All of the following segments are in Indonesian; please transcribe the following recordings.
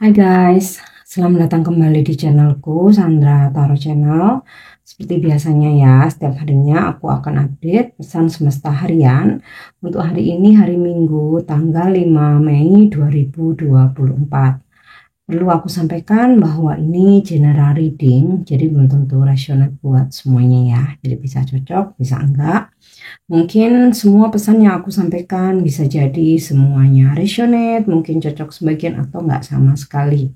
Hai guys, selamat datang kembali di channelku Sandra Taro Channel. Seperti biasanya ya, setiap harinya aku akan update pesan semesta harian. Untuk hari ini hari Minggu tanggal 5 Mei 2024. Perlu aku sampaikan bahwa ini general reading, jadi belum tentu rasional buat semuanya ya. Jadi bisa cocok, bisa enggak. Mungkin semua pesan yang aku sampaikan bisa jadi semuanya resonate, mungkin cocok sebagian atau nggak sama sekali.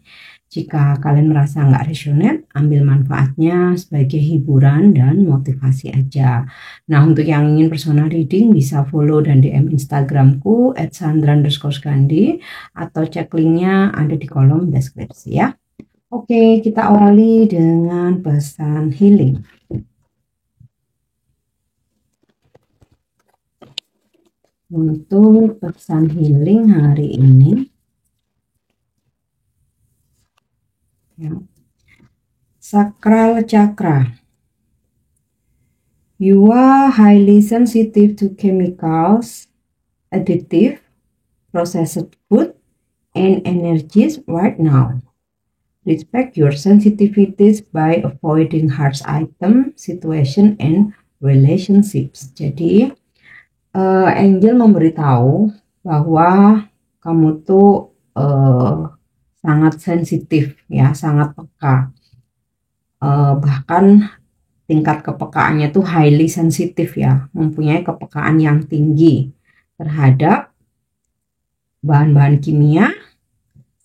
Jika kalian merasa nggak resonate, ambil manfaatnya sebagai hiburan dan motivasi aja. Nah, untuk yang ingin personal reading bisa follow dan DM Instagramku @sandra_gandhi atau cek linknya ada di kolom deskripsi ya. Oke, kita awali dengan pesan healing. Untuk pesan healing hari ini ya, Sakral Chakra. You are highly sensitive to chemicals, addictive, processed food, and energies right now. Respect your sensitivities by avoiding harsh item, situation, and relationships. Jadi, Angel memberitahu bahwa kamu tuh sangat sensitif ya, sangat peka. Bahkan tingkat kepekaannya tuh highly sensitif ya, mempunyai kepekaan yang tinggi terhadap bahan-bahan kimia,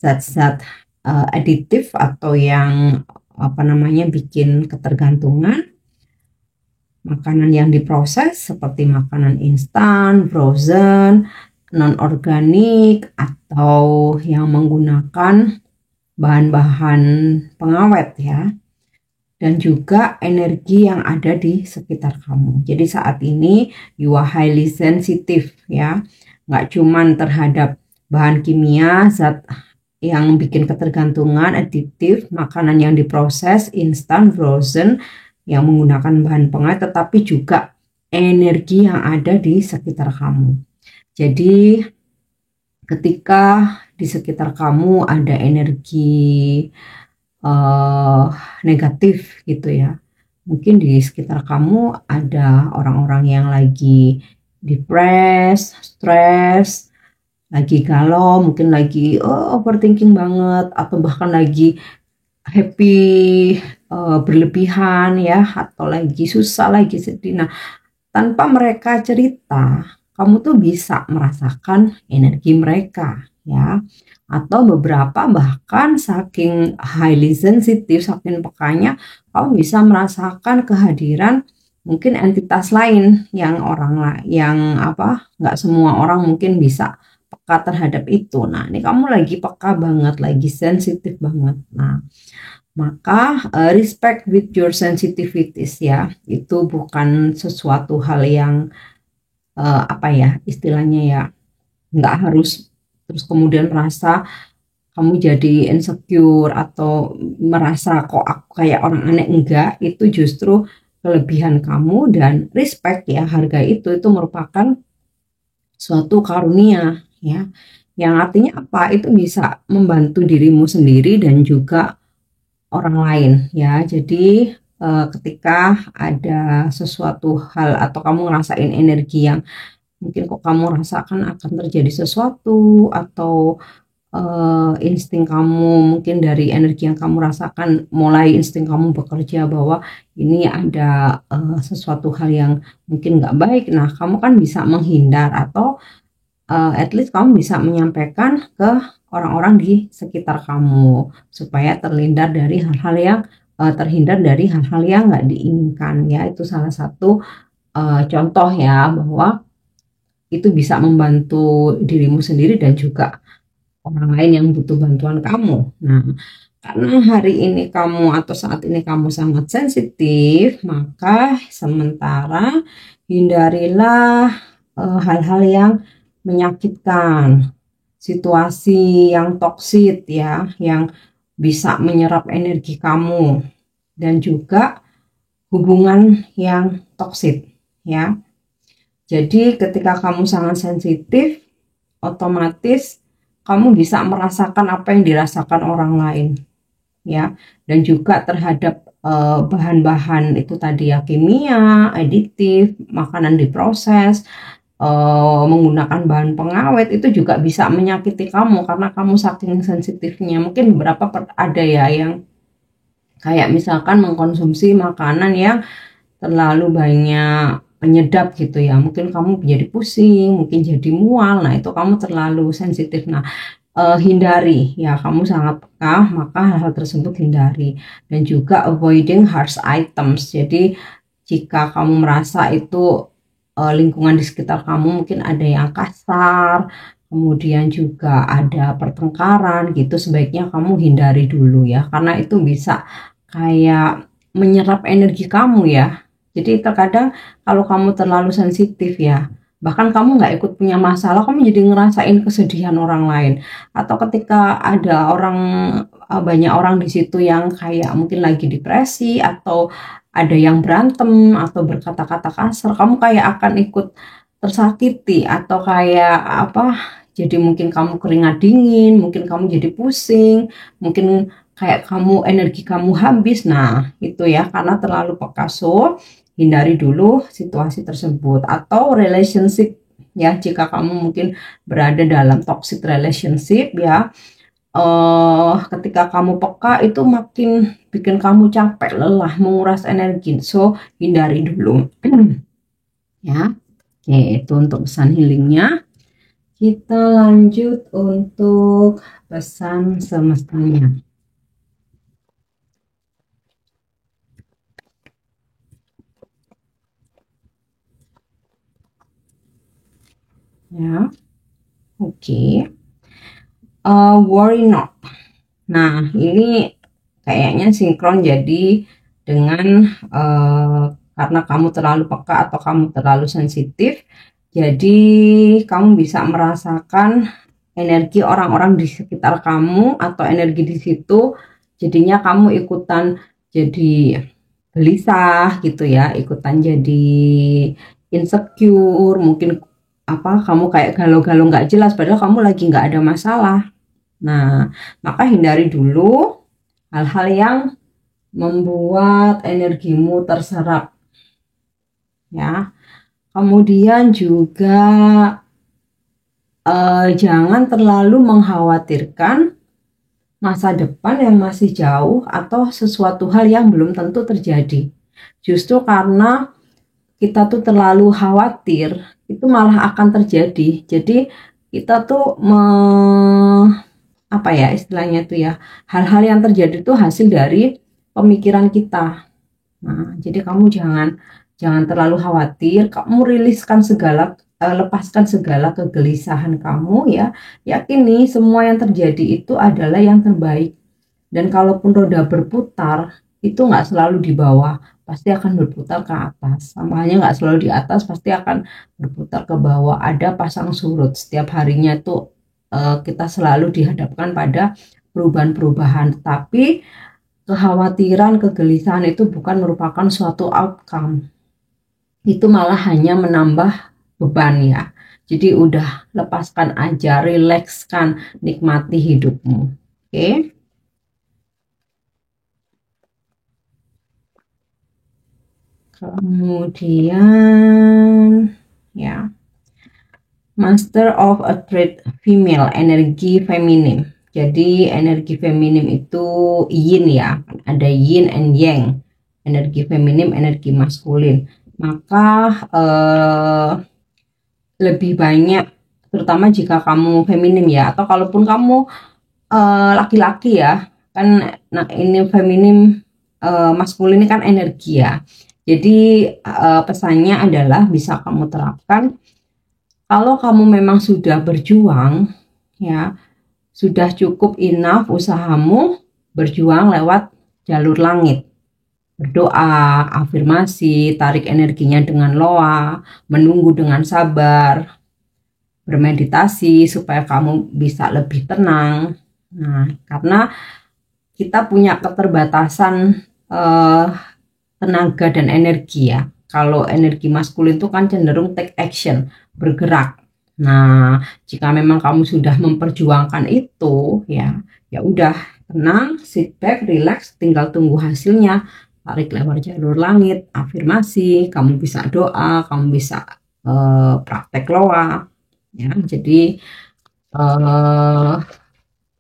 zat-zat aditif atau yang bikin ketergantungan, makanan yang diproses seperti makanan instan, frozen, non-organik, atau yang menggunakan bahan-bahan pengawet ya, dan juga energi yang ada di sekitar kamu. Jadi saat ini you are highly sensitive ya, nggak cuman terhadap bahan kimia, zat yang bikin ketergantungan, adiktif, makanan yang diproses, instan, frozen, yang menggunakan bahan pengawet, tetapi juga energi yang ada di sekitar kamu. Jadi ketika di sekitar kamu ada energi negatif gitu ya, mungkin di sekitar kamu ada orang-orang yang lagi depres, stres, lagi galau, mungkin lagi overthinking banget, atau bahkan lagi happy berlebihan ya, atau lagi susah, lagi sedih. Nah, tanpa mereka cerita, kamu tuh bisa merasakan energi mereka ya. Atau beberapa bahkan saking highly sensitive, saking pekanya, kamu bisa merasakan kehadiran mungkin entitas lain yang nggak semua orang mungkin bisa peka terhadap itu. Nah, ini kamu lagi peka banget, lagi sensitif banget. Nah, maka respect with your sensitivities ya, itu bukan sesuatu hal yang istilahnya ya, nggak harus terus kemudian merasa kamu jadi insecure atau merasa kok aku kayak orang aneh. Enggak, itu justru kelebihan kamu, dan respect ya, harga itu merupakan suatu karunia ya, yang artinya apa, itu bisa membantu dirimu sendiri dan juga orang lain ya. Jadi ketika ada sesuatu hal atau kamu ngerasain energi yang mungkin kok kamu rasakan akan terjadi sesuatu, atau insting kamu, mungkin dari energi yang kamu rasakan, mulai insting kamu bekerja bahwa ini ada sesuatu hal yang mungkin nggak baik. Nah, kamu kan bisa menghindar, atau at least kamu bisa menyampaikan ke orang-orang di sekitar kamu supaya terhindar dari hal-hal yang nggak diinginkan ya. Itu salah satu contoh ya, bahwa itu bisa membantu dirimu sendiri dan juga orang lain yang butuh bantuan kamu. Nah, karena hari ini kamu atau saat ini kamu sangat sensitif, maka sementara hindarilah hal-hal yang menyakitkan, situasi yang toksik ya, yang bisa menyerap energi kamu, dan juga hubungan yang toksik ya. Jadi ketika kamu sangat sensitif, otomatis kamu bisa merasakan apa yang dirasakan orang lain, ya. Dan juga terhadap bahan-bahan itu tadi ya, kimia, aditif, makanan diproses, menggunakan bahan pengawet itu juga bisa menyakiti kamu karena kamu saking sensitifnya. Mungkin beberapa ada ya yang kayak misalkan mengkonsumsi makanan yang terlalu banyak penyedap gitu ya, mungkin kamu jadi pusing, mungkin jadi mual. Nah itu kamu terlalu sensitif. Nah, hindari ya, kamu sangat peka, maka hal-hal tersebut hindari. Dan juga avoiding harsh items. Jadi jika kamu merasa itu lingkungan di sekitar kamu mungkin ada yang kasar, kemudian juga ada pertengkaran gitu, sebaiknya kamu hindari dulu ya, karena itu bisa kayak menyerap energi kamu ya. Jadi terkadang kalau kamu terlalu sensitif ya, bahkan kamu nggak ikut punya masalah, kamu jadi ngerasain kesedihan orang lain. Atau ketika ada orang, banyak orang di situ yang kayak mungkin lagi depresi atau ada yang berantem atau berkata-kata kasar, kamu kayak akan ikut tersakiti atau kayak apa, jadi mungkin kamu keringat dingin, mungkin kamu jadi pusing, mungkin kayak kamu energi kamu habis. Nah itu ya karena terlalu peka. So hindari dulu situasi tersebut. Atau relationship ya, jika kamu mungkin berada dalam toxic relationship ya, ketika kamu peka itu makin bikin kamu capek, lelah, menguras energi. So hindari dulu. Ya, oke, itu untuk pesan healingnya. Kita lanjut untuk pesan semestanya. Ya, oke. Worry not. Nah, ini kayaknya sinkron jadi dengan karena kamu terlalu peka atau kamu terlalu sensitif, jadi kamu bisa merasakan energi orang-orang di sekitar kamu atau energi di situ, jadinya kamu ikutan jadi gelisah gitu ya, ikutan jadi insecure, mungkin apa kamu kayak galau-galau nggak jelas padahal kamu lagi nggak ada masalah. Nah, maka hindari dulu hal-hal yang membuat energimu terserap ya. Kemudian juga jangan terlalu mengkhawatirkan masa depan yang masih jauh atau sesuatu hal yang belum tentu terjadi. Justru karena kita tuh terlalu khawatir, itu malah akan terjadi. Jadi kita tuh apa ya istilahnya tuh ya, hal-hal yang terjadi itu hasil dari pemikiran kita. Nah, jadi kamu jangan jangan terlalu khawatir, kamu riliskan segala lepaskan segala kegelisahan kamu ya. Yakini semua yang terjadi itu adalah yang terbaik. Dan kalaupun roda berputar, itu nggak selalu di bawah, pasti akan berputar ke atas. Sama halnya nggak selalu di atas, pasti akan berputar ke bawah. Ada pasang surut setiap harinya itu, kita selalu dihadapkan pada perubahan-perubahan. Tapi kekhawatiran, kegelisahan itu bukan merupakan suatu outcome. Itu malah hanya menambah beban ya. Jadi udah lepaskan aja, rilekskan, nikmati hidupmu. Oke. Kemudian ya, Master of a Trade Female, energi feminim. Jadi energi feminim itu yin ya, ada yin and yang, energi feminim, energi maskulin. Maka lebih banyak, terutama jika kamu feminim ya, atau kalaupun kamu laki-laki ya, kan nah ini feminim, maskulin ini kan energi ya. Jadi pesannya adalah bisa kamu terapkan kalau kamu memang sudah berjuang ya, sudah cukup enough usahamu berjuang lewat jalur langit. Berdoa, afirmasi, tarik energinya dengan loa, menunggu dengan sabar, bermeditasi supaya kamu bisa lebih tenang. Nah, karena kita punya keterbatasan tenaga dan energi ya. Kalau energi maskulin itu kan cenderung take action, bergerak. Nah, jika memang kamu sudah memperjuangkan itu, ya, ya udah, tenang, sit back, relax, tinggal tunggu hasilnya. Tarik lewat jalur langit, afirmasi, kamu bisa doa, kamu bisa praktek loa, ya. Jadi eh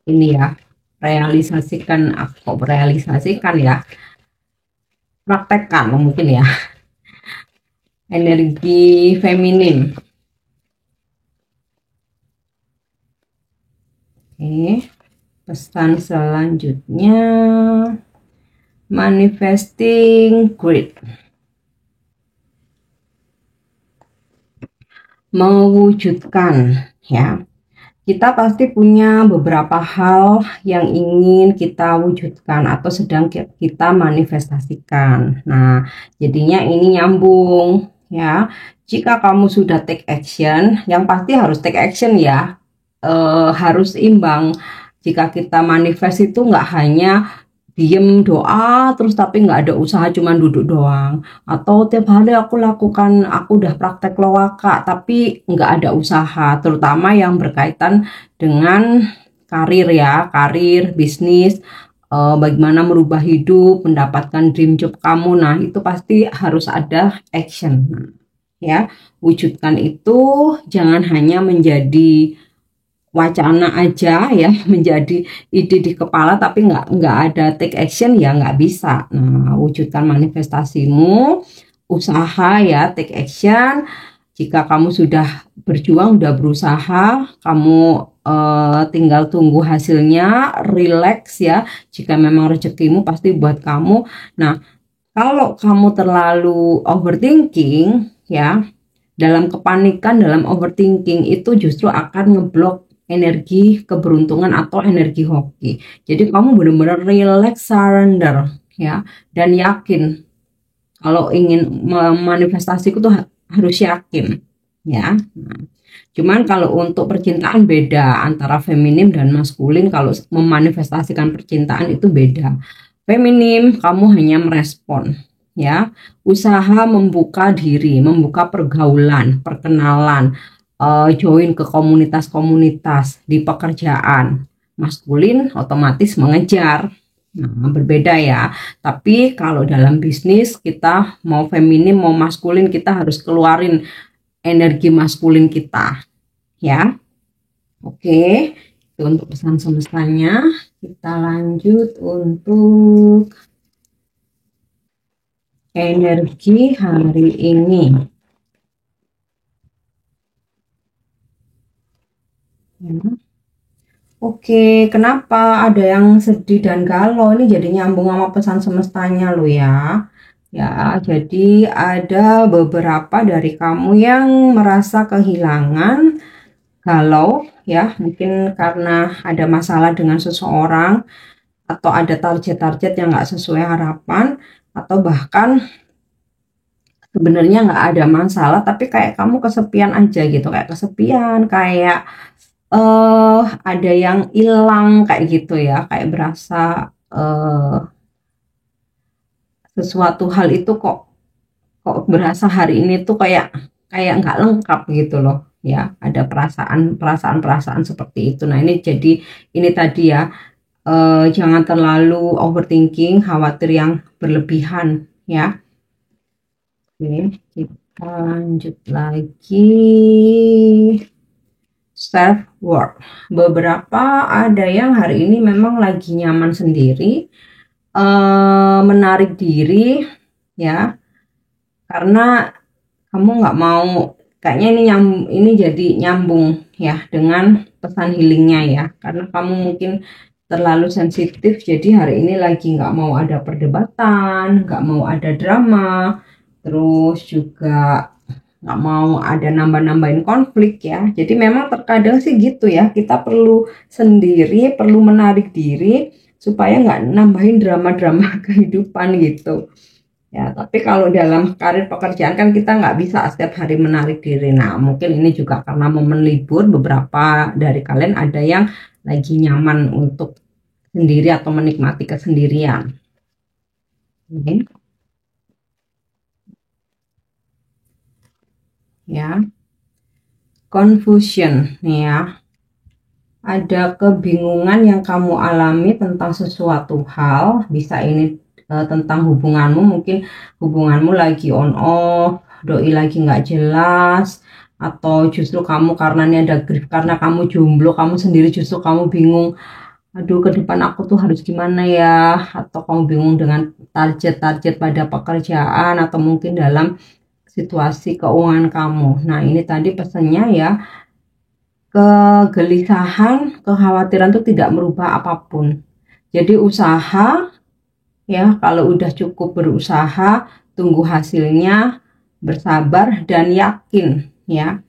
ini ya, realisasikan, kok realisasikan ya, praktekkan mungkin ya, energi feminim. Oke, pesan selanjutnya, manifesting great. Mewujudkan, ya. Kita pasti punya beberapa hal yang ingin kita wujudkan atau sedang kita manifestasikan. Nah, jadinya ini nyambung, ya. Jika kamu sudah take action, yang pasti harus take action ya. Harus imbang. Jika kita manifest itu nggak hanya diem doa terus tapi nggak ada usaha, cuman duduk doang, atau tiap hari aku lakukan, aku udah praktek loaka tapi nggak ada usaha, terutama yang berkaitan dengan karir ya, karir, bisnis, bagaimana merubah hidup, mendapatkan dream job kamu. Nah, itu pasti harus ada action. Nah, ya, wujudkan itu jangan hanya menjadi wacana aja ya, menjadi ide di kepala tapi nggak ada take action, ya nggak bisa. Nah, wujudkan manifestasimu, usaha ya, take action. Jika kamu sudah berjuang, udah berusaha, kamu tinggal tunggu hasilnya, relax ya. Jika memang rezekimu pasti buat kamu. Nah, kalau kamu terlalu overthinking ya, dalam kepanikan, dalam overthinking itu justru akan ngeblok energi keberuntungan atau energi hoki. Jadi kamu benar-benar relax, surrender ya, dan yakin. Kalau ingin memanifestasiku tuh harus yakin ya. Nah, cuman kalau untuk percintaan beda antara feminim dan maskulin. Kalau memanifestasikan percintaan itu beda. Feminim kamu hanya merespon ya, usaha membuka diri, membuka pergaulan, perkenalan, join ke komunitas-komunitas di pekerjaan. Maskulin otomatis mengejar. Nah, berbeda ya. Tapi kalau dalam bisnis kita mau feminim mau maskulin, kita harus keluarin energi maskulin kita, ya. Oke, itu untuk pesan semestanya. Kita lanjut untuk energi hari ini. Ya. Oke, kenapa ada yang sedih dan galau? Ini jadi nyambung sama pesan semestanya lo ya. Ya, jadi ada beberapa dari kamu yang merasa kehilangan, galau ya, mungkin karena ada masalah dengan seseorang, atau ada target-target yang nggak sesuai harapan, atau bahkan sebenarnya nggak ada masalah tapi kayak kamu kesepian aja gitu, kayak kesepian, kayak ada yang hilang kayak gitu ya, kayak berasa sesuatu hal itu kok kok berasa hari ini tuh kayak kayak nggak lengkap gitu loh ya, ada perasaan seperti itu. Nah, ini jadi ini tadi ya, jangan terlalu overthinking, khawatir yang berlebihan ya. Oke, kita lanjut lagi. Self worth. Beberapa ada yang hari ini memang lagi nyaman sendiri, menarik diri ya, karena kamu nggak mau, kayaknya ini jadi nyambung ya dengan pesan healingnya ya, karena kamu mungkin terlalu sensitif, jadi hari ini lagi nggak mau ada perdebatan, nggak mau ada drama, terus juga nggak mau ada nambah-nambahin konflik ya. Jadi memang terkadang sih gitu ya, kita perlu sendiri, perlu menarik diri supaya nggak nambahin drama-drama kehidupan gitu ya. Tapi kalau dalam karir pekerjaan kan kita nggak bisa setiap hari menarik diri. Nah, mungkin ini juga karena momen libur, beberapa dari kalian ada yang lagi nyaman untuk sendiri atau menikmati kesendirian. Oke. Ya, confusion nih ya. Ada kebingungan yang kamu alami tentang sesuatu hal, bisa ini tentang hubunganmu, mungkin hubunganmu lagi on off, doi lagi nggak jelas, atau justru kamu karena ini ada grief, karena kamu jomblo, kamu sendiri justru kamu bingung, aduh ke depan aku tuh harus gimana ya, atau kamu bingung dengan target-target pada pekerjaan, atau mungkin dalam situasi keuangan kamu. Nah ini tadi pesannya ya, kegelisahan, kekhawatiran itu tidak merubah apapun. Jadi usaha ya, kalau udah cukup berusaha, tunggu hasilnya, bersabar dan yakin ya,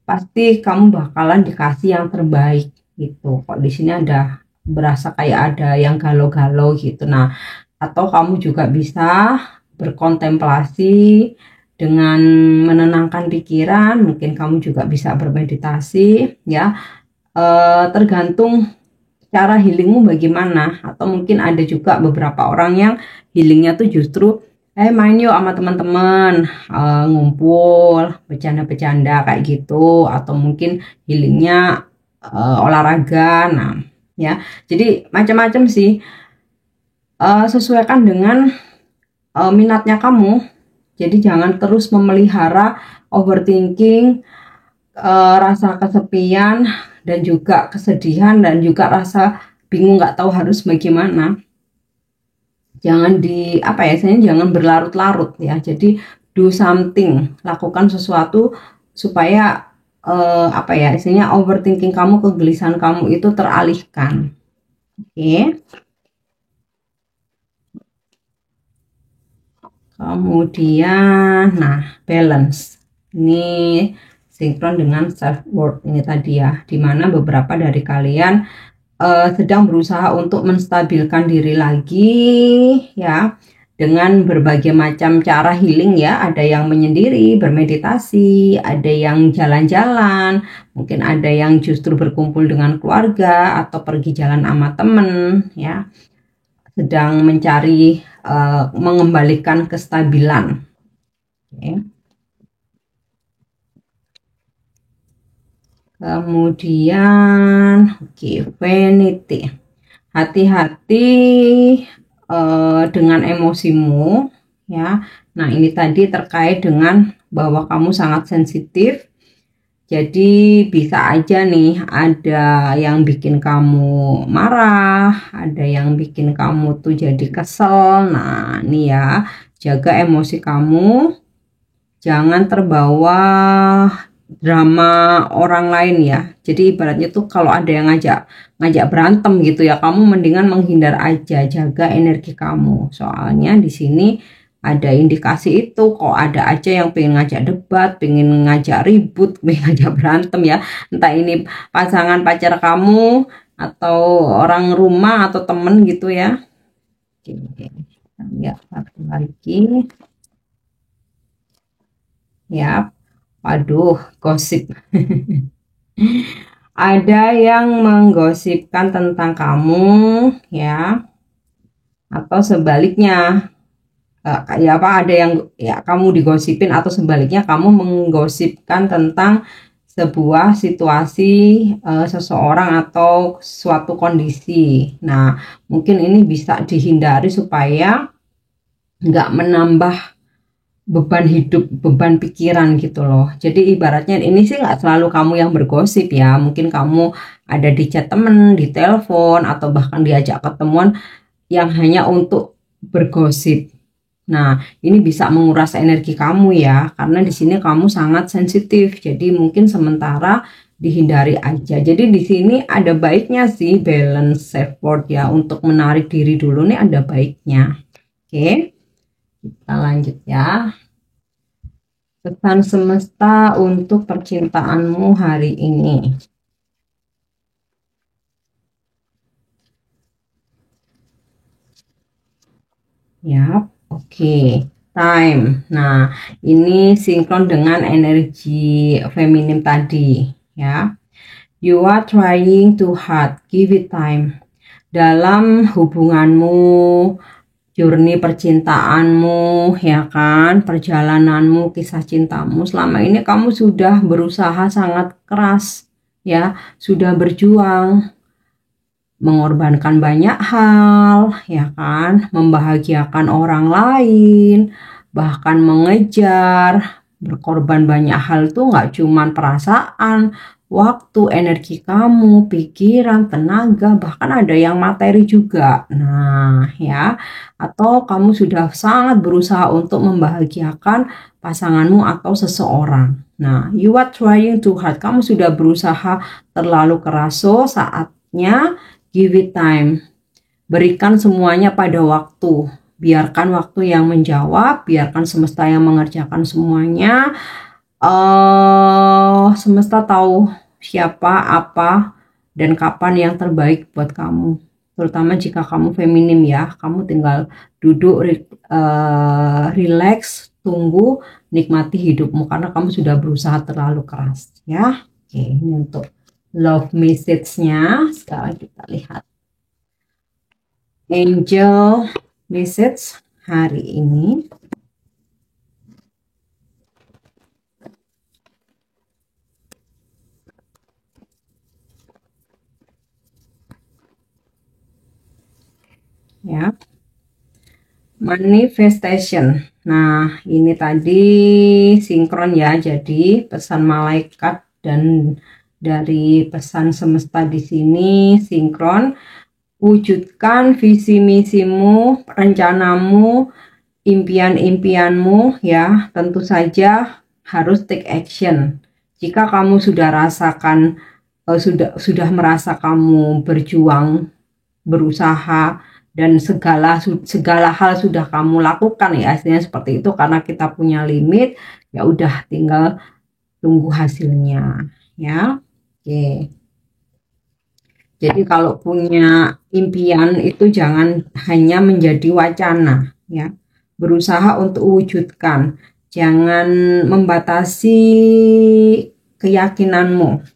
pasti kamu bakalan dikasih yang terbaik gitu. Kok di sini ada berasa kayak ada yang galau-galau gitu. Nah, atau kamu juga bisa berkontemplasi dengan menenangkan pikiran, mungkin kamu juga bisa bermeditasi ya. Tergantung cara healingmu bagaimana, atau mungkin ada juga beberapa orang yang healingnya tuh justru main yuk sama teman-teman, ngumpul bercanda-bercanda kayak gitu, atau mungkin healingnya olahraga. Nah ya, jadi macam-macam sih. Sesuaikan dengan minatnya kamu. Jadi jangan terus memelihara overthinking, rasa kesepian dan juga kesedihan dan juga rasa bingung nggak tahu harus bagaimana. Jangan jangan berlarut-larut ya. Jadi do something, lakukan sesuatu supaya overthinking kamu, kegelisahan kamu itu teralihkan. Oke. Kemudian, nah, balance. Ini sinkron dengan self worth ini tadi ya, dimana beberapa dari kalian sedang berusaha untuk menstabilkan diri lagi ya, dengan berbagai macam cara healing ya. Ada yang menyendiri, bermeditasi, ada yang jalan-jalan, mungkin ada yang justru berkumpul dengan keluarga atau pergi jalan sama temen ya, sedang mencari mengembalikan kestabilan. Okay. Kemudian vanity, hati-hati dengan emosimu ya. Nah ini tadi terkait dengan bahwa kamu sangat sensitif, jadi bisa aja nih ada yang bikin kamu marah, ada yang bikin kamu tuh jadi kesel. Nah ini ya, jaga emosi kamu, jangan terbawa drama orang lain ya. Jadi ibaratnya tuh kalau ada yang ngajak berantem gitu ya, kamu mendingan menghindar aja, jaga energi kamu. Soalnya di sini ada indikasi itu, kok ada aja yang pengen ngajak debat, pengen ngajak ribut, pengen ngajak berantem ya. Entah ini pasangan pacar kamu atau orang rumah atau temen gitu ya. Oke, ya satu lagi. Ya, waduh, gosip. Ada yang menggosipkan tentang kamu ya, atau sebaliknya ada yang ya kamu digosipin, atau sebaliknya kamu menggosipkan tentang sebuah situasi, seseorang atau suatu kondisi. Nah mungkin ini bisa dihindari supaya nggak menambah beban hidup, beban pikiran gitu loh. Jadi ibaratnya ini sih nggak selalu kamu yang bergosip ya, mungkin kamu ada di chat temen, di telepon, atau bahkan diajak ketemuan yang hanya untuk bergosip. Nah ini bisa menguras energi kamu ya, karena di sini kamu sangat sensitif, jadi mungkin sementara dihindari aja. Jadi di sini ada baiknya sih balance self worth ya, untuk menarik diri dulu nih ada baiknya. Oke. Kita lanjut ya. Pesan semesta untuk percintaanmu hari ini. Ya, oke. Time. Nah, ini sinkron dengan energi feminim tadi ya. You are trying too hard, give it time. Dalam hubunganmu, journey percintaanmu, ya kan, perjalananmu, kisah cintamu. Selama ini kamu sudah berusaha sangat keras, ya, sudah berjuang, mengorbankan banyak hal, ya kan, membahagiakan orang lain, bahkan mengejar, berkorban banyak hal tuh nggak cuman perasaan, waktu, energi kamu, pikiran, tenaga, bahkan ada yang materi juga. Nah, ya, atau kamu sudah sangat berusaha untuk membahagiakan pasanganmu atau seseorang. Nah, you are trying too hard. Kamu sudah berusaha terlalu keras, so saatnya give it time. Berikan semuanya pada waktu. Biarkan waktu yang menjawab, biarkan semesta yang mengerjakan semuanya. Semesta tahu siapa, apa, dan kapan yang terbaik buat kamu. Terutama jika kamu feminim ya, kamu tinggal duduk, relax, tunggu, nikmati hidupmu karena kamu sudah berusaha terlalu keras ya. Oke, ini untuk love message-nya. Sekarang kita lihat angel message hari ini. Ya, manifestation. Nah, ini tadi sinkron ya, jadi pesan malaikat dan dari pesan semesta di sini sinkron. Wujudkan visi misimu, rencanamu, impian-impianmu ya, tentu saja harus take action. Jika kamu sudah rasakan sudah merasa kamu berjuang, berusaha, dan segala hal sudah kamu lakukan ya, istilahnya seperti itu, karena kita punya limit, ya udah tinggal tunggu hasilnya ya. Oke. Jadi kalau punya impian itu jangan hanya menjadi wacana ya. Berusaha untuk wujudkan. Jangan membatasi keyakinanmu.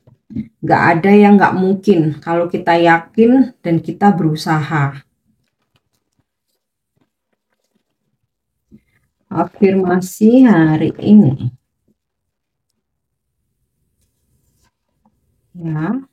Gak ada yang gak mungkin kalau kita yakin dan kita berusaha. Afirmasi hari ini. Ya.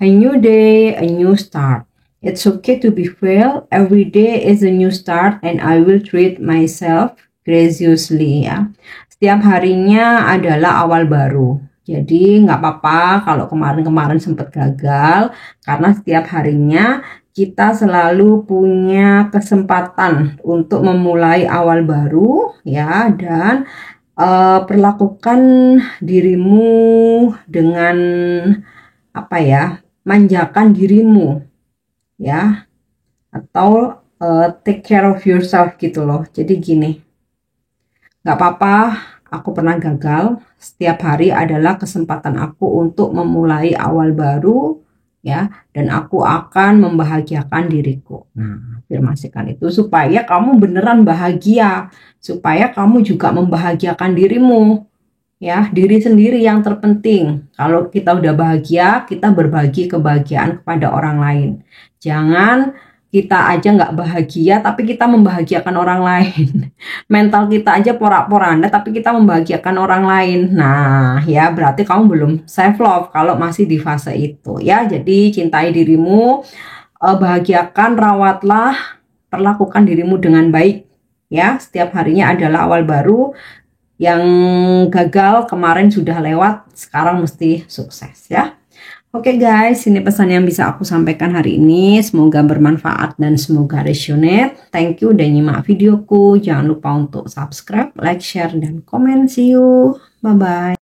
A new day, a new start. It's okay to be fail. Every day is a new start and I will treat myself graciously ya. Setiap harinya adalah awal baru. Jadi nggak apa-apa kalau kemarin-kemarin sempat gagal, karena setiap harinya kita selalu punya kesempatan untuk memulai awal baru ya, dan perlakukan dirimu dengan apa ya, manjakan dirimu ya, atau take care of yourself gitu loh. Jadi gini, nggak apa-apa aku pernah gagal, setiap hari adalah kesempatan aku untuk memulai awal baru ya, dan aku akan membahagiakan diriku. Nah, afirmasikan itu supaya kamu beneran bahagia, supaya kamu juga membahagiakan dirimu ya, diri sendiri yang terpenting. Kalau kita udah bahagia, kita berbagi kebahagiaan kepada orang lain. Jangan kita aja nggak bahagia tapi kita membahagiakan orang lain. Mental kita aja porak-poranda tapi kita membahagiakan orang lain. Nah ya, berarti kamu belum self love kalau masih di fase itu ya. Jadi cintai dirimu, bahagiakan, rawatlah, perlakukan dirimu dengan baik ya. Setiap harinya adalah awal baru. Yang gagal kemarin sudah lewat, sekarang mesti sukses ya. Oke guys, ini pesan yang bisa aku sampaikan hari ini. Semoga bermanfaat dan semoga resonate. Thank you udah nyimak videoku. Jangan lupa untuk subscribe, like, share, dan komen. See you. Bye-bye.